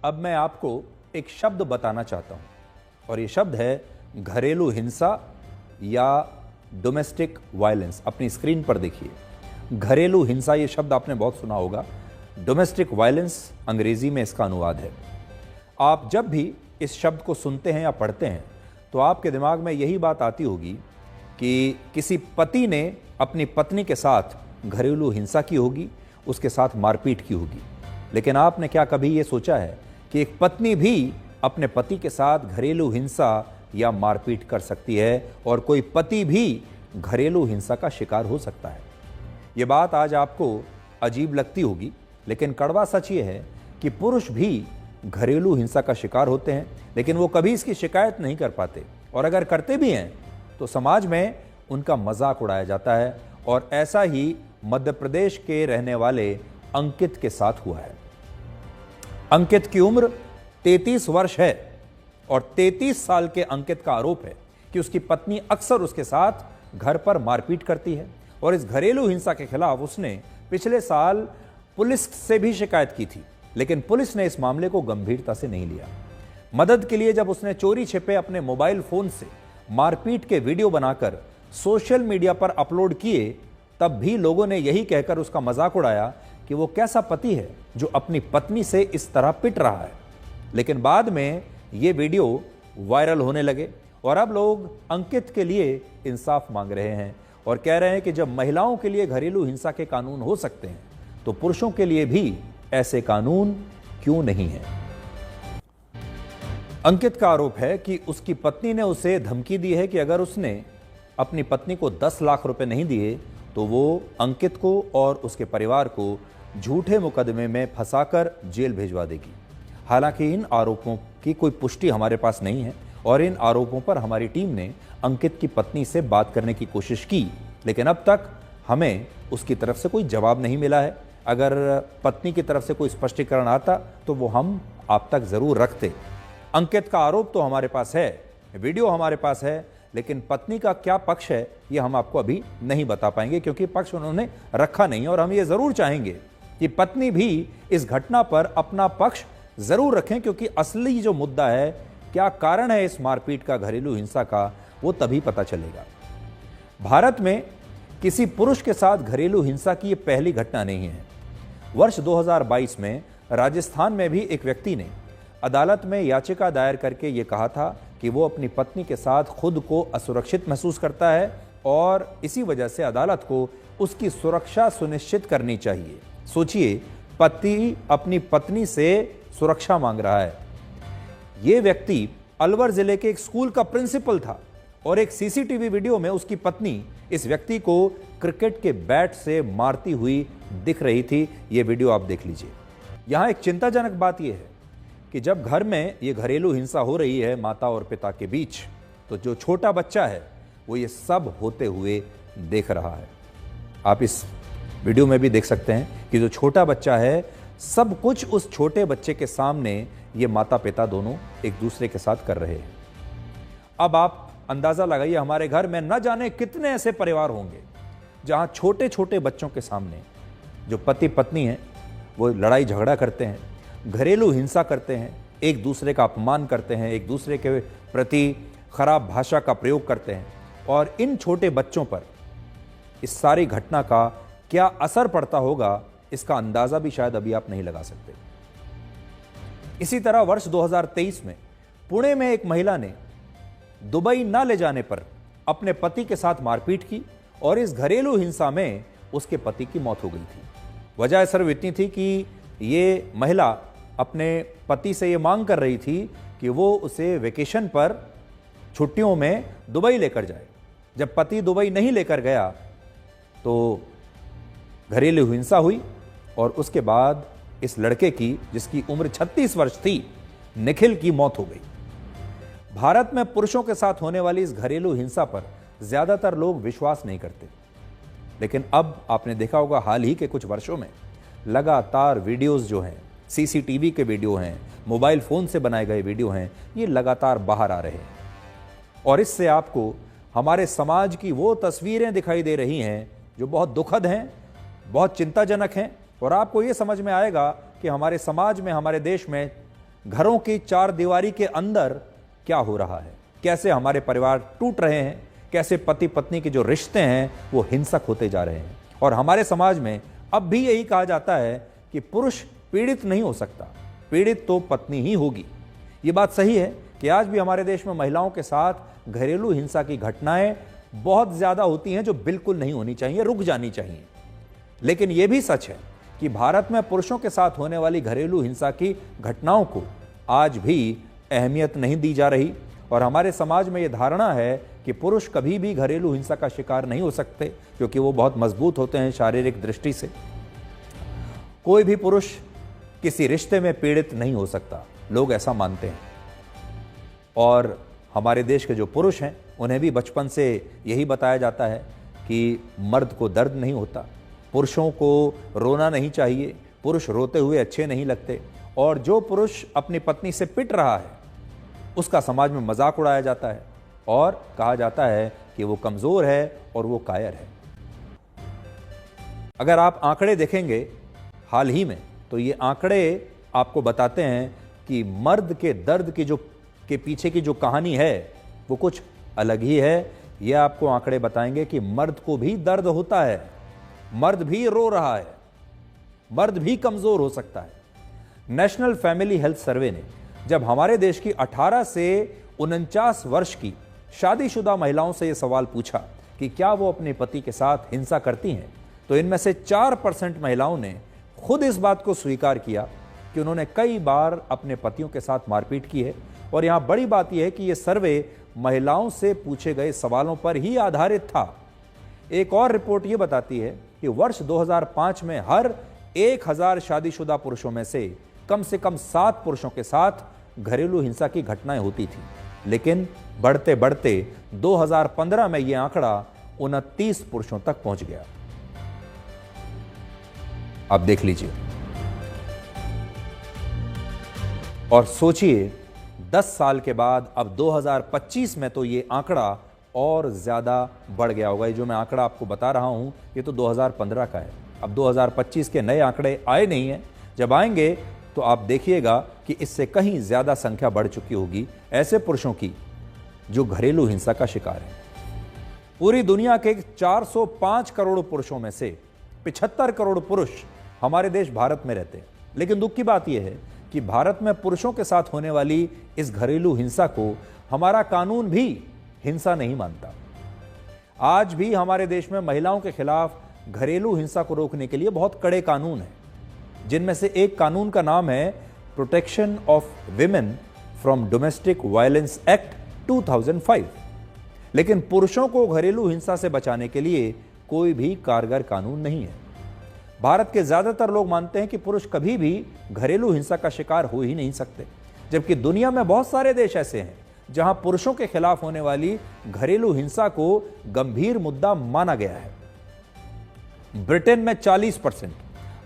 अब मैं आपको एक शब्द बताना चाहता हूं और ये शब्द है घरेलू हिंसा या डोमेस्टिक वायलेंस। अपनी स्क्रीन पर देखिए, घरेलू हिंसा ये शब्द आपने बहुत सुना होगा। डोमेस्टिक वायलेंस अंग्रेजी में इसका अनुवाद है। आप जब भी इस शब्द को सुनते हैं या पढ़ते हैं तो आपके दिमाग में यही बात आती होगी कि किसी पति ने अपनी पत्नी के साथ घरेलू हिंसा की होगी, उसके साथ मारपीट की होगी। लेकिन आपने क्या कभी ये सोचा है कि एक पत्नी भी अपने पति के साथ घरेलू हिंसा या मारपीट कर सकती है और कोई पति भी घरेलू हिंसा का शिकार हो सकता है? ये बात आज आपको अजीब लगती होगी, लेकिन कड़वा सच ये है कि पुरुष भी घरेलू हिंसा का शिकार होते हैं, लेकिन वो कभी इसकी शिकायत नहीं कर पाते, और अगर करते भी हैं तो समाज में उनका मजाक उड़ाया जाता है। और ऐसा ही मध्य प्रदेश के रहने वाले अंकित के साथ हुआ है। अंकित की उम्र 33 वर्ष है और 33 साल के अंकित का आरोप है कि उसकी पत्नी अक्सर उसके साथ घर पर मारपीट करती है और इस घरेलू हिंसा के खिलाफ उसने पिछले साल पुलिस से भी शिकायत की थी, लेकिन पुलिस ने इस मामले को गंभीरता से नहीं लिया। मदद के लिए जब उसने चोरी छिपे अपने मोबाइल फोन से मारपीट के वीडियो बनाकर सोशल मीडिया पर अपलोड किए, तब भी लोगों ने यही कहकर उसका मजाक उड़ाया कि वो कैसा पति है जो अपनी पत्नी से इस तरह पिट रहा है। लेकिन बाद में ये वीडियो वायरल होने लगे और अब लोग अंकित के लिए इंसाफ मांग रहे हैं और कह रहे हैं कि जब महिलाओं के लिए घरेलू हिंसा के कानून हो सकते हैं तो पुरुषों के लिए भी ऐसे कानून क्यों नहीं है। अंकित का आरोप है कि उसकी पत्नी ने उसे धमकी दी है कि अगर उसने अपनी पत्नी को 10 लाख रुपए नहीं दिए तो वो अंकित को और उसके परिवार को झूठे मुकदमे में फंसाकर जेल भेजवा देगी। हालांकि इन आरोपों की कोई पुष्टि हमारे पास नहीं है और इन आरोपों पर हमारी टीम ने अंकित की पत्नी से बात करने की कोशिश की, लेकिन अब तक हमें उसकी तरफ से कोई जवाब नहीं मिला है। अगर पत्नी की तरफ से कोई स्पष्टीकरण आता तो वो हम आप तक जरूर रखते। अंकित का आरोप तो हमारे पास है, वीडियो हमारे पास है, लेकिन पत्नी का क्या पक्ष है ये हम आपको अभी नहीं बता पाएंगे क्योंकि पक्ष उन्होंने रखा नहीं। और हम ये जरूर चाहेंगे कि पत्नी भी इस घटना पर अपना पक्ष जरूर रखें, क्योंकि असली जो मुद्दा है, क्या कारण है इस मारपीट का, घरेलू हिंसा का, वो तभी पता चलेगा। भारत में किसी पुरुष के साथ घरेलू हिंसा की ये पहली घटना नहीं है। वर्ष 2022 में राजस्थान में भी एक व्यक्ति ने अदालत में याचिका दायर करके ये कहा था कि वो अपनी पत्नी के साथ खुद को असुरक्षित महसूस करता है और इसी वजह से अदालत को उसकी सुरक्षा सुनिश्चित करनी चाहिए। सोचिए, पति अपनी पत्नी से सुरक्षा मांग रहा है। ये व्यक्ति अलवर जिले के एक स्कूल का प्रिंसिपल था और एक सीसीटीवी वीडियो में उसकी पत्नी इस व्यक्ति को क्रिकेट के बैट से मारती हुई दिख रही थी। ये वीडियो आप देख लीजिए। यहां एक चिंताजनक बात यह है कि जब घर में ये घरेलू हिंसा हो रही है माता और पिता के बीच, तो जो छोटा बच्चा है वो ये सब होते हुए देख रहा है। आप इस वीडियो में भी देख सकते हैं कि जो छोटा बच्चा है, सब कुछ उस छोटे बच्चे के सामने ये माता पिता दोनों एक दूसरे के साथ कर रहे हैं। अब आप अंदाजा लगाइए, हमारे घर में न जाने कितने ऐसे परिवार होंगे जहां छोटे छोटे बच्चों के सामने जो पति पत्नी हैं वो लड़ाई झगड़ा करते हैं, घरेलू हिंसा करते हैं, एक दूसरे का अपमान करते हैं, एक दूसरे के प्रति खराब भाषा का प्रयोग करते हैं। और इन छोटे बच्चों पर इस सारी घटना का क्या असर पड़ता होगा, इसका अंदाजा भी शायद अभी आप नहीं लगा सकते। इसी तरह वर्ष 2023 में पुणे में एक महिला ने दुबई न ले जाने पर अपने पति के साथ मारपीट की और इस घरेलू हिंसा में उसके पति की मौत हो गई थी। वजह सिर्फ इतनी थी कि ये महिला अपने पति से ये मांग कर रही थी कि वो उसे वेकेशन पर छुट्टियों में दुबई लेकर जाए। जब पति दुबई नहीं लेकर गया तो घरेलू हिंसा हुई और उसके बाद इस लड़के की, जिसकी उम्र 36 वर्ष थी, निखिल की मौत हो गई। भारत में पुरुषों के साथ होने वाली इस घरेलू हिंसा पर ज्यादातर लोग विश्वास नहीं करते, लेकिन अब आपने देखा होगा हाल ही के कुछ वर्षों में लगातार वीडियोस जो हैं, सीसीटीवी के वीडियो हैं, मोबाइल फोन से बनाए गए वीडियो हैं, ये लगातार बाहर आ रहे हैं और इससे आपको हमारे समाज की वो तस्वीरें दिखाई दे रही हैं जो बहुत दुखद हैं, बहुत चिंताजनक हैं। और आपको ये समझ में आएगा कि हमारे समाज में, हमारे देश में घरों की चार दीवारी के अंदर क्या हो रहा है, कैसे हमारे परिवार टूट रहे हैं, कैसे पति पत्नी के जो रिश्ते हैं वो हिंसक होते जा रहे हैं। और हमारे समाज में अब भी यही कहा जाता है कि पुरुष पीड़ित नहीं हो सकता, पीड़ित तो पत्नी ही होगी। ये बात सही है कि आज भी हमारे देश में महिलाओं के साथ घरेलू हिंसा की घटनाएं बहुत ज्यादा होती हैं, जो बिल्कुल नहीं होनी चाहिए, रुक जानी चाहिए। लेकिन यह भी सच है कि भारत में पुरुषों के साथ होने वाली घरेलू हिंसा की घटनाओं को आज भी अहमियत नहीं दी जा रही। और हमारे समाज में यह धारणा है कि पुरुष कभी भी घरेलू हिंसा का शिकार नहीं हो सकते, क्योंकि वो बहुत मजबूत होते हैं शारीरिक दृष्टि से। कोई भी पुरुष किसी रिश्ते में पीड़ित नहीं हो सकता, लोग ऐसा मानते हैं। और हमारे देश के जो पुरुष हैं उन्हें भी बचपन से यही बताया जाता है कि मर्द को दर्द नहीं होता, पुरुषों को रोना नहीं चाहिए, पुरुष रोते हुए अच्छे नहीं लगते। और जो पुरुष अपनी पत्नी से पिट रहा है उसका समाज में मजाक उड़ाया जाता है और कहा जाता है कि वो कमजोर है और वो कायर है। अगर आप आंकड़े देखेंगे हाल ही में, तो ये आंकड़े आपको बताते हैं कि मर्द के दर्द के पीछे की जो कहानी है वो कुछ अलग ही है। ये आपको आंकड़े बताएंगे कि मर्द को भी दर्द होता है, मर्द भी रो रहा है, मर्द भी कमजोर हो सकता है। नेशनल फैमिली हेल्थ सर्वे ने जब हमारे देश की 18 से 49 वर्ष की शादीशुदा महिलाओं से यह सवाल पूछा कि क्या वो अपने पति के साथ हिंसा करती हैं, तो इनमें से 4% महिलाओं ने खुद इस बात को स्वीकार किया कि उन्होंने कई बार अपने पतियों के साथ मारपीट की है। और यहां बड़ी बात यह है कि यह सर्वे महिलाओं से पूछे गए सवालों पर ही आधारित था। एक और रिपोर्ट यह बताती है कि वर्ष 2005 में हर 1000 शादीशुदा पुरुषों में से कम 7 पुरुषों के साथ घरेलू हिंसा की घटनाएं होती थी। लेकिन बढ़ते बढ़ते 2015 में यह आंकड़ा 29 पुरुषों तक पहुंच गया। आप देख लीजिए और सोचिए 10 साल के बाद अब 2025 में तो ये आंकड़ा और ज्यादा बढ़ गया होगा। ये जो मैं आंकड़ा आपको बता रहा हूं ये तो 2015 का है। अब 2025 के नए आंकड़े आए नहीं हैं, जब आएंगे तो आप देखिएगा कि इससे कहीं ज्यादा संख्या बढ़ चुकी होगी ऐसे पुरुषों की जो घरेलू हिंसा का शिकार हैं। पूरी दुनिया के 405 करोड़ पुरुषों में से 75 करोड़ पुरुष हमारे देश भारत में रहते हैं। लेकिन दुख की बात यह है कि भारत में पुरुषों के साथ होने वाली इस घरेलू हिंसा को हमारा कानून भी हिंसा नहीं मानता। आज भी हमारे देश में महिलाओं के खिलाफ घरेलू हिंसा को रोकने के लिए बहुत कड़े कानून हैं, जिनमें से एक कानून का नाम है protection of women from domestic violence act 2005। लेकिन पुरुषों को घरेलू हिंसा से बचाने के लिए कोई भी कारगर कानून नहीं है। भारत के ज्यादातर लोग मानते हैं कि पुरुष कभी भी घरेलू हिंसा का शिकार हो ही नहीं सकते, जबकि दुनिया में बहुत सारे देश ऐसे हैं जहां पुरुषों के खिलाफ होने वाली घरेलू हिंसा को गंभीर मुद्दा माना गया है। ब्रिटेन में 40%,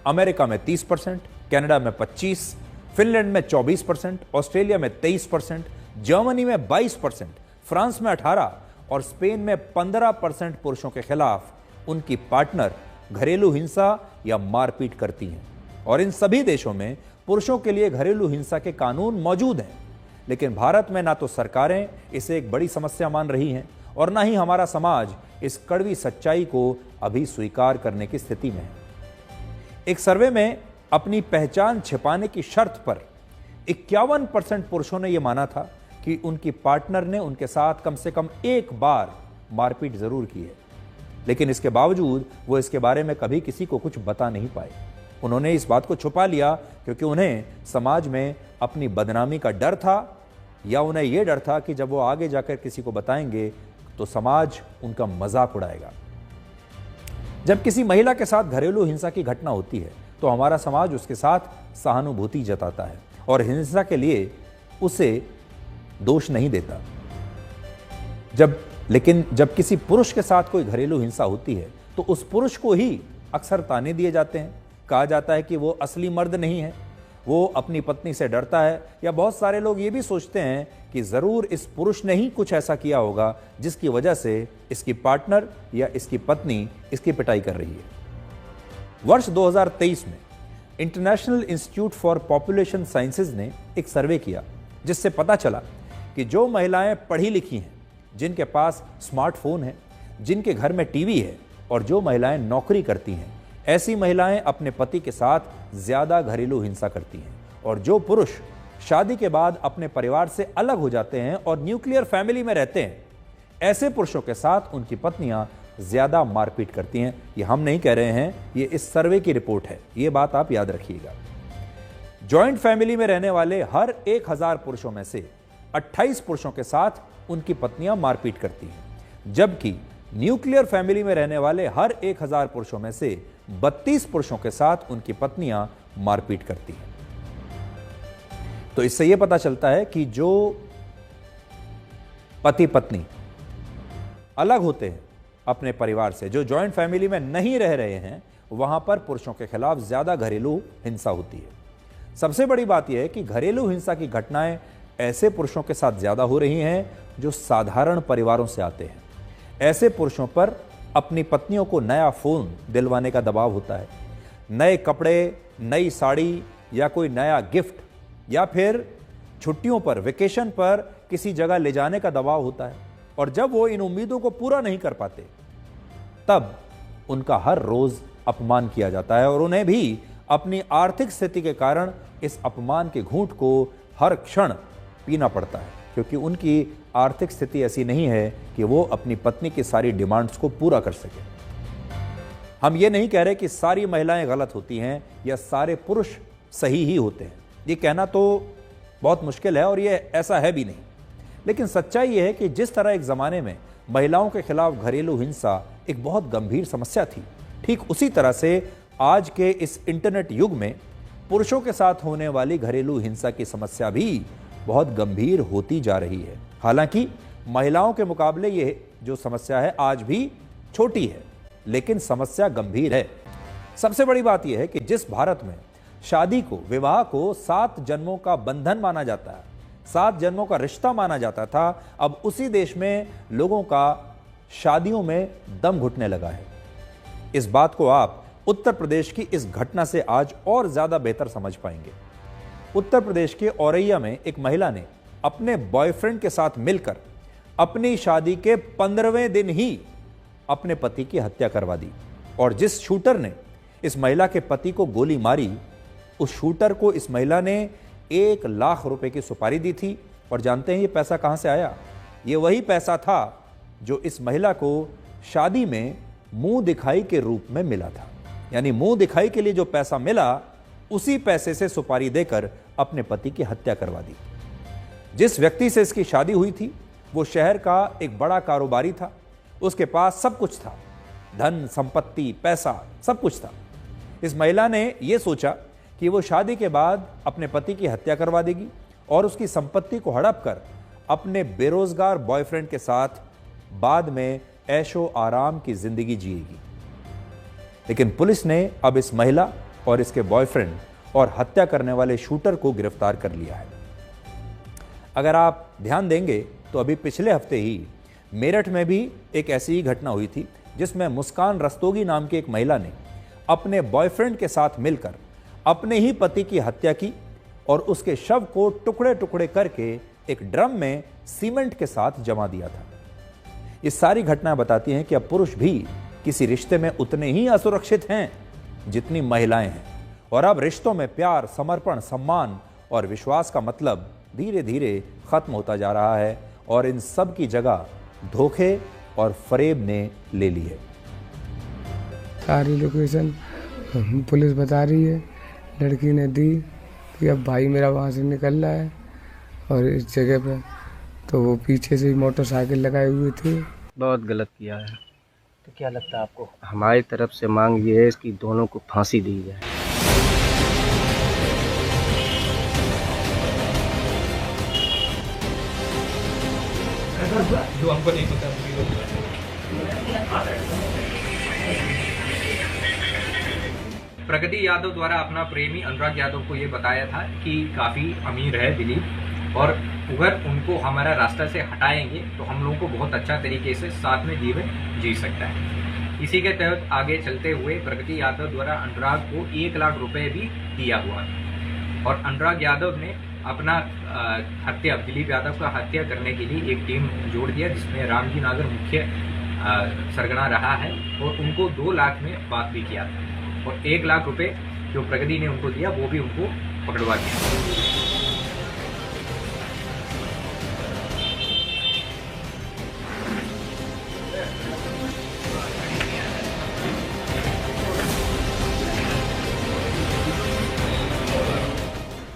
अमेरिका में 30%, कनाडा में 25%, फिनलैंड में 24%, ऑस्ट्रेलिया में 23%, जर्मनी में 22%, फ्रांस में 18% और स्पेन में 15% पुरुषों के खिलाफ उनकी पार्टनर घरेलू हिंसा या मारपीट करती हैं। और इन सभी देशों में पुरुषों के लिए घरेलू हिंसा के कानून मौजूद हैं। लेकिन भारत में ना तो सरकारें इसे एक बड़ी समस्या मान रही हैं और ना ही हमारा समाज इस कड़वी सच्चाई को अभी स्वीकार करने की स्थिति में है। एक सर्वे में अपनी पहचान छिपाने की शर्त पर 51% पुरुषों ने यह माना था कि उनकी पार्टनर ने उनके साथ कम से कम एक बार मारपीट जरूर की है। लेकिन इसके बावजूद वो इसके बारे में कभी किसी को कुछ बता नहीं पाए। उन्होंने इस बात को छुपा लिया क्योंकि उन्हें समाज में अपनी बदनामी का डर था, या उन्हें यह डर था कि जब वो आगे जाकर किसी को बताएंगे तो समाज उनका मजाक उड़ाएगा। जब किसी महिला के साथ घरेलू हिंसा की घटना होती है तो हमारा समाज उसके साथ सहानुभूति जताता है और हिंसा के लिए उसे दोष नहीं देता। लेकिन जब किसी पुरुष के साथ कोई घरेलू हिंसा होती है तो उस पुरुष को ही अक्सर ताने दिए जाते हैं। कहा जाता है कि वो असली मर्द नहीं है, वो अपनी पत्नी से डरता है, या बहुत सारे लोग ये भी सोचते हैं कि जरूर इस पुरुष ने ही कुछ ऐसा किया होगा जिसकी वजह से इसकी पार्टनर या इसकी पत्नी इसकी पिटाई कर रही है। वर्ष 2023 में international institute for population sciences ने एक सर्वे किया, जिससे पता चला कि जो महिलाएं पढ़ी लिखी हैं, जिनके पास स्मार्टफोन है, जिनके घर में टीवी है और जो महिलाएं नौकरी करती हैं, ऐसी महिलाएं अपने पति के साथ ज्यादा घरेलू हिंसा करती हैं। और जो पुरुष शादी के बाद अपने परिवार से अलग हो जाते हैं और न्यूक्लियर फैमिली में रहते हैं, ऐसे पुरुषों के साथ उनकी पत्नियां ज्यादा मारपीट करती हैं। ये हम नहीं कह रहे हैं, ये इस सर्वे की रिपोर्ट है, ये बात आप याद रखिएगा। जॉइंट फैमिली में रहने वाले हर 1000 पुरुषों में से 28 पुरुषों के साथ उनकी पत्नियां मारपीट करती हैं, जबकि न्यूक्लियर फैमिली में रहने वाले हर 1000 पुरुषों में से 32 पुरुषों के साथ उनकी पत्नियां मारपीट करती हैं। तो इससे यह पता चलता है कि जो पति पत्नी अलग होते हैं अपने परिवार से, जो जॉइंट फैमिली में नहीं रह रहे हैं, वहां पर पुरुषों के खिलाफ ज्यादा घरेलू हिंसा होती है। सबसे बड़ी बात यह है कि घरेलू हिंसा की घटनाएं ऐसे पुरुषों के साथ ज्यादा हो रही हैं जो साधारण परिवारों से आते हैं। ऐसे पुरुषों पर अपनी पत्नियों को नया फोन दिलवाने का दबाव होता है, नए कपड़े, नई साड़ी या कोई नया गिफ्ट, या फिर छुट्टियों पर, वेकेशन पर किसी जगह ले जाने का दबाव होता है। और जब वो इन उम्मीदों को पूरा नहीं कर पाते, तब उनका हर रोज अपमान किया जाता है और उन्हें भी अपनी आर्थिक स्थिति के कारण इस अपमान के घूंट को हर क्षण पीना पड़ता है, क्योंकि उनकी आर्थिक स्थिति ऐसी नहीं है कि वो अपनी पत्नी की सारी डिमांड्स को पूरा कर सके। हम ये नहीं कह रहे कि सारी महिलाएं गलत होती हैं या सारे पुरुष सही ही होते हैं, ये कहना तो बहुत मुश्किल है और ये ऐसा है भी नहीं। लेकिन सच्चाई ये है कि जिस तरह एक ज़माने में महिलाओं के खिलाफ घरेलू हिंसा एक बहुत गंभीर समस्या थी, ठीक उसी तरह से आज के इस इंटरनेट युग में पुरुषों के साथ होने वाली घरेलू हिंसा की समस्या भी बहुत गंभीर होती जा रही है। हालांकि महिलाओं के मुकाबले ये जो समस्या है आज भी छोटी है, लेकिन समस्या गंभीर है। सबसे बड़ी बात यह है कि जिस भारत में शादी को, विवाह को 7 जन्मों का बंधन माना जाता है, 7 जन्मों का रिश्ता माना जाता था, अब उसी देश में लोगों का शादियों में दम घुटने लगा है। इस बात को आप उत्तर प्रदेश की इस घटना से आज और ज्यादा बेहतर समझ पाएंगे। उत्तर प्रदेश के औरैया में एक महिला ने अपने बॉयफ्रेंड के साथ मिलकर अपनी शादी के 15वें दिन ही अपने पति की हत्या करवा दी। और जिस शूटर ने इस महिला के पति को गोली मारी, उस शूटर को इस महिला ने 1 लाख रुपए की सुपारी दी थी। और जानते हैं ये पैसा कहां से आया? ये वही पैसा था जो इस महिला को शादी में मुंह दिखाई के रूप में मिला था। यानी मुंह दिखाई के लिए जो पैसा मिला, उसी पैसे से सुपारी देकर अपने पति की हत्या करवा दी। जिस व्यक्ति से इसकी शादी हुई थी वो शहर का एक बड़ा कारोबारी था, उसके पास सब कुछ था, धन, संपत्ति, पैसा, सब कुछ था। इस महिला ने यह सोचा कि वो शादी के बाद अपने पति की हत्या करवा देगी और उसकी संपत्ति को हड़प कर अपने बेरोजगार बॉयफ्रेंड के साथ बाद में ऐशो आराम की जिंदगी जिएगी। लेकिन पुलिस ने अब इस महिला और इसके बॉयफ्रेंड और हत्या करने वाले शूटर को गिरफ्तार कर लिया है। अगर आप ध्यान देंगे तो अभी पिछले हफ्ते ही मेरठ में भी एक ऐसी ही घटना हुई थी, जिसमें मुस्कान रस्तोगी नाम की एक महिला ने अपने बॉयफ्रेंड के साथ मिलकर अपने ही पति की हत्या की और उसके शव को टुकड़े टुकड़े करके एक ड्रम में सीमेंट के साथ जमा दिया था। ये सारी घटनाएं बताती हैं कि अब पुरुष भी किसी रिश्ते में उतने ही असुरक्षित हैं जितनी महिलाएं हैं, और अब रिश्तों में प्यार, समर्पण, सम्मान और विश्वास का मतलब धीरे धीरे खत्म होता जा रहा है और इन सब की जगह धोखे और फरेब ने ले ली है। सारी लोकेशन पुलिस बता रही है, लड़की ने दी कि अब भाई मेरा वहाँ से निकल रहा है, और इस जगह पे तो वो पीछे से मोटरसाइकिल लगाए हुए थे। बहुत गलत किया है। तो क्या लगता है आपको? हमारी तरफ से मांग ये है कि दोनों को फांसी दी जाए। जो हमको नहीं पता। प्रगति यादव द्वारा अपना प्रेमी अनुराग यादव को ये बताया था कि काफ़ी अमीर है दिलीप, और अगर उनको हमारा रास्ता से हटाएंगे तो हम लोगों को बहुत अच्छा तरीके से साथ में जीवन जी सकता है। इसी के तहत आगे चलते हुए प्रगति यादव द्वारा अनुराग को 1 लाख रुपए भी दिया हुआ और अनुराग यादव ने अपना हत्या दिलीप यादव का हत्या करने के लिए एक टीम जोड़ दिया, जिसमें रामजी नागर मुख्य सरगना रहा है और उनको 2 लाख में बात भी किया था और 1 लाख रुपए जो प्रगति ने उनको दिया वो भी उनको पकड़वा दिया।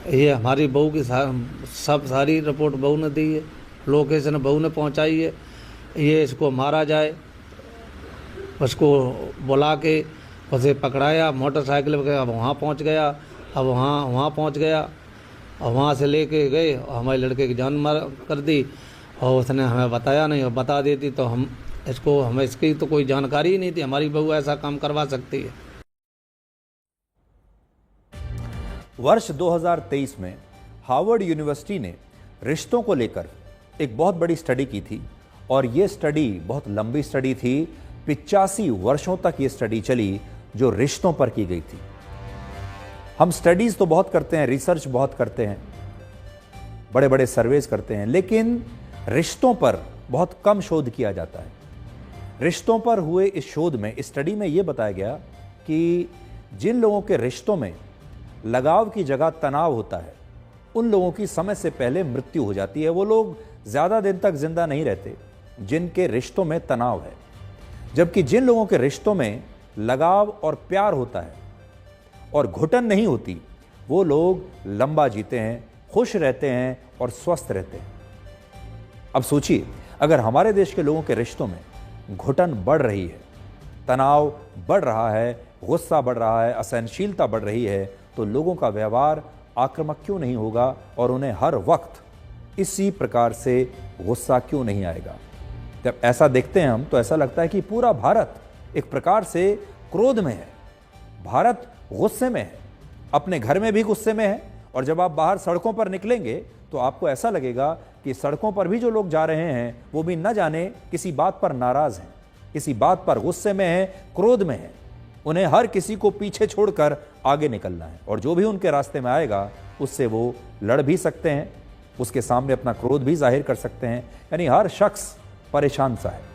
ये हमारी बहू की सारी रिपोर्ट बहू ने दी है, लोकेशन बहू ने पहुंचाई है। ये इसको मारा जाए, उसको बुला के उसे पकड़ाया, मोटरसाइकिल पे अब वहाँ पहुँच गया, अब वहाँ पहुँच गया और वहाँ से लेके गए और हमारे लड़के की जान मार कर दी और उसने हमें बताया नहीं, और बता देती तो हमें इसकी तो कोई जानकारी ही नहीं थी। हमारी बहू ऐसा काम करवा सकती है। वर्ष 2023 में हार्वर्ड यूनिवर्सिटी ने रिश्तों को लेकर एक बहुत बड़ी स्टडी की थी और ये स्टडी बहुत लंबी स्टडी थी। 85 वर्षों तक ये स्टडी चली जो रिश्तों पर की गई थी। हम स्टडीज तो बहुत करते हैं, रिसर्च बहुत करते हैं, बड़े बड़े सर्वेज करते हैं, लेकिन रिश्तों पर बहुत कम शोध किया जाता है। रिश्तों पर हुए इस शोध में, इस स्टडी में यह बताया गया कि जिन लोगों के रिश्तों में लगाव की जगह तनाव होता है, उन लोगों की समय से पहले मृत्यु हो जाती है। वो लोग ज़्यादा दिन तक जिंदा नहीं रहते जिनके रिश्तों में तनाव है, जबकि जिन लोगों के रिश्तों में लगाव और प्यार होता है और घुटन नहीं होती, वो लोग लंबा जीते हैं, खुश रहते हैं और स्वस्थ रहते हैं। अब सोचिए, अगर हमारे देश के लोगों के रिश्तों में घुटन बढ़ रही है, तनाव बढ़ रहा है, गुस्सा बढ़ रहा है, असहनशीलता बढ़ रही है, तो लोगों का व्यवहार आक्रामक क्यों नहीं होगा और उन्हें हर वक्त इसी प्रकार से गुस्सा क्यों नहीं आएगा। जब ऐसा देखते हैं हम तो ऐसा लगता है कि पूरा भारत एक प्रकार से क्रोध में है, भारत गुस्से में है, अपने घर में भी गुस्से में है, और जब आप बाहर सड़कों पर निकलेंगे तो आपको ऐसा लगेगा कि सड़कों पर भी जो लोग जा रहे हैं वो भी न जाने किसी बात पर नाराज हैं, किसी बात पर गुस्से में हैं, क्रोध में हैं। उन्हें हर किसी को पीछे छोड़कर आगे निकलना है और जो भी उनके रास्ते में आएगा उससे वो लड़ भी सकते हैं, उसके सामने अपना क्रोध भी जाहिर कर सकते हैं। यानी हर शख्स परेशान सा है।